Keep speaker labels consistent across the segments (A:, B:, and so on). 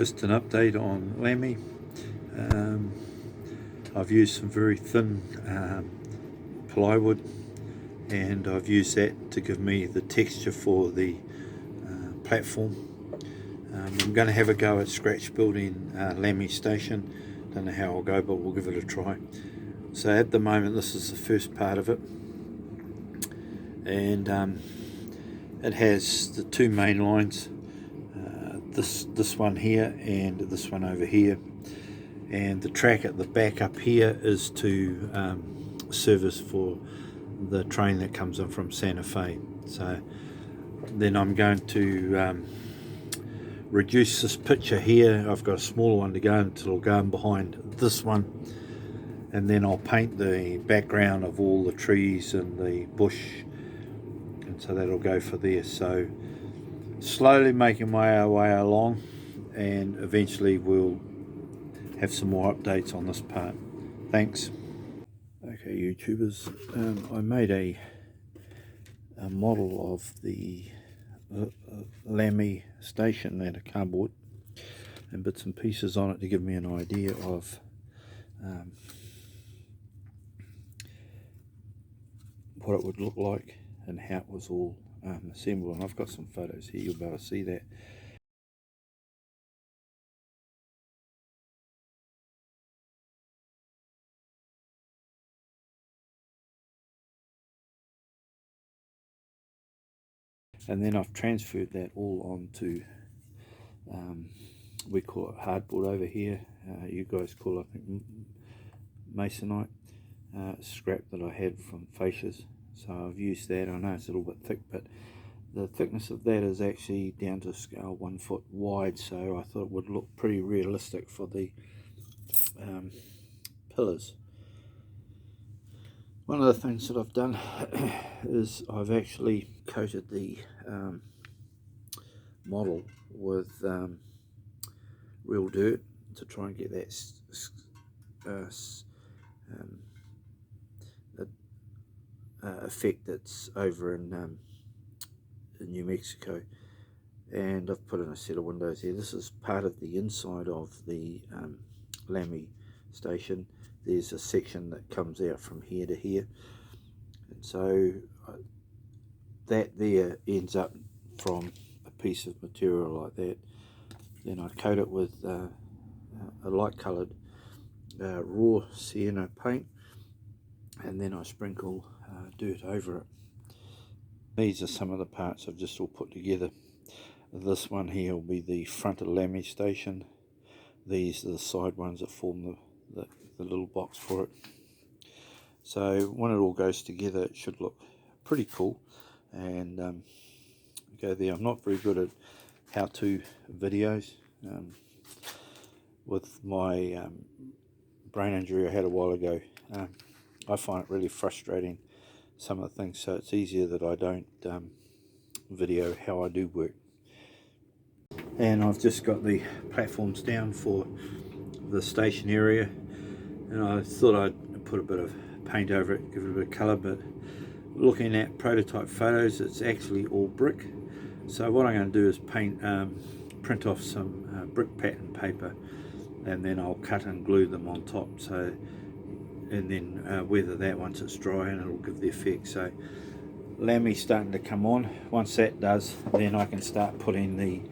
A: Just an update on Lamy. I've used some very thin plywood, and I've used that to give me the texture for the platform. I'm going to have a go at scratch building Lamy station. Don't know how I'll go, but we'll give it a try. So at the moment this is the first part of it, and it has the two main lines, this one here and this one over here, and the track at the back up here is to service for the train that comes in from Santa Fe. So then I'm going to reduce this picture here. I've got a smaller one to go until it'll go in behind this one, and then I'll paint the background of all the trees and the bush, and so that'll go for there. So slowly making my way along, and eventually we'll have some more updates on this part. Thanks. Okay, YouTubers, I made a model of the Lamy station out of cardboard and bits and pieces on it to give me an idea of what it would look like and how it was all assembled. And I've got some photos here, you'll be able to see that. And then I've transferred that all onto, we call it hardboard over here, you guys call it, I think, masonite, scrap that I had from fascias. So I've used that. I know it's a little bit thick, but the thickness of that is actually down to scale 1 foot wide, so I thought it would look pretty realistic for the pillars. One of the things that I've done is I've actually coated the model with real dirt to try and get that effect that's over in New Mexico. And I've put in a set of windows here. This is part of the inside of the Lamy station. There's a section that comes out from here to here, and so that there ends up from a piece of material like that. Then I coat it with a light coloured raw sienna paint, and then I sprinkle dirt over it. These are some of the parts I've just all put together. This one here will be the front of the Lamy station. These are the side ones that form the little box for it. So when it all goes together, it should look pretty cool. And go there. I'm not very good at how-to videos. With my brain injury I had a while ago, I find it really frustrating, some of the things, so it's easier that I don't video how I do work. And I've just got the platforms down for the station area, and I thought I'd put a bit of paint over it, give it a bit of colour, but looking at prototype photos, it's actually all brick. So what I'm going to do is print off some brick pattern paper, and then I'll cut and glue them on top, so, and then weather that once it's dry, and it'll give the effect. So Lamy's starting to come on. Once that does, then I can start putting the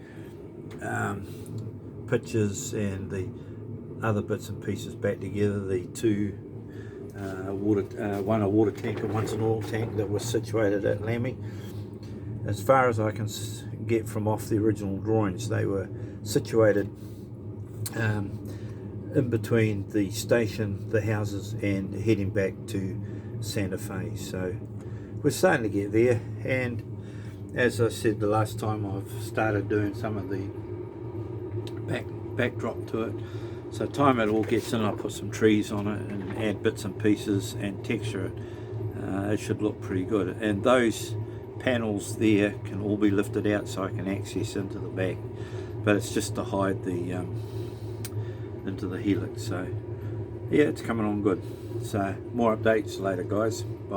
A: pictures and the other bits and pieces back together. The two one a water tank and one's an oil tank that was situated at Lamy. As far as I can get from off the original drawings, they were situated in between the station, the houses, and heading back to Santa Fe. So we're starting to get there, and as I said the last time, I've started doing some of the backdrop to it. So time it all gets in, I'll put some trees on it and add bits and pieces and texture it. It should look pretty good, and those panels there can all be lifted out so I can access into the back, but it's just to hide the into the helix. So yeah, it's coming on good. So more updates later, guys. Bye.